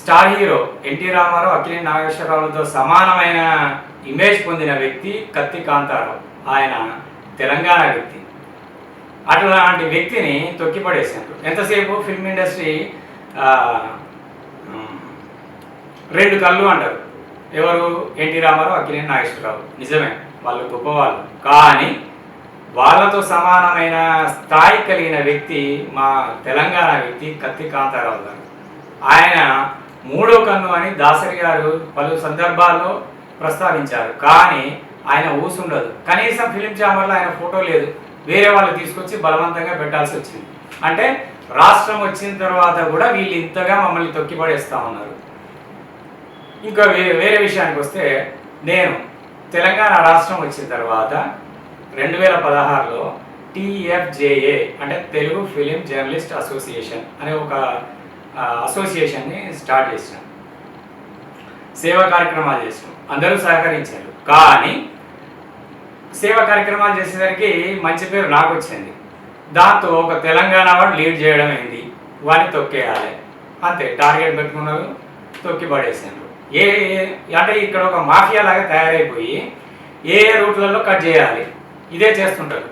Star hero NT Rama Rao, Akkineni నాగేశ్వరరావులతో సమానమైన image పొందిన వ్యక్తి కత్తి కాంతారావు. ఆయన తెలంగాణ వ్యక్తి. అట్లాంటి వ్యక్తిని తొక్కిపడేశారు. ఎంతసేపు ఫిల్మ్ ఇండస్ట్రీ రెండు కళ్ళు అంటారు. ఎవరు? ఎన్టీ రామారావు, అక్కినేని నాగేశ్వరరావు. నిజమే, వాళ్ళు గొప్పవాళ్ళు. కానీ వాళ్ళతో సమానమైన స్థాయి కలిగిన వ్యక్తి మా తెలంగాణ వ్యక్తి కత్తి కాంతారావు గారు. ఆయన మూడో కన్ను అని దాసరి గారు పలు సందర్భాల్లో ప్రస్తావించారు. కానీ ఆయన ఊసుండదు. కనీసం ఫిలిం ఛాంబర్లో ఆయన ఫోటో లేదు. వేరే వాళ్ళు తీసుకొచ్చి బలవంతంగా పెట్టాల్సి వచ్చింది. అంటే రాష్ట్రం వచ్చిన తర్వాత కూడా వీళ్ళు ఇంతగా మమ్మల్ని తొక్కిపడేస్తూ ఉన్నారు. ఇంకా వేరే విషయానికి వస్తే, నేను తెలంగాణ రాష్ట్రం వచ్చిన తర్వాత 2016లో TFJA అంటే తెలుగు ఫిలిం జర్నలిస్ట్ అసోసియేషన్ అనే ఒక అసోసియేషన్ని స్టార్ట్ చేసినాం. సేవా కార్యక్రమాలు చేసినాం. అందరూ సహకరించారు. కానీ సేవా కార్యక్రమాలు చేసేసరికి మంచి పేరు నాకు వచ్చింది. దాంతో ఒక తెలంగాణ వాడు లీడ్ చేయడం అయింది. వాడిని తొక్కేయాలి అంతే. టార్గెట్ పెట్టుకున్నారు, తొక్కి పడేసారు. అంటే ఇక్కడ ఒక మాఫియా లాగా తయారైపోయి ఏ రూట్లలో కట్ చేయాలి ఇదే చేస్తుంటారు.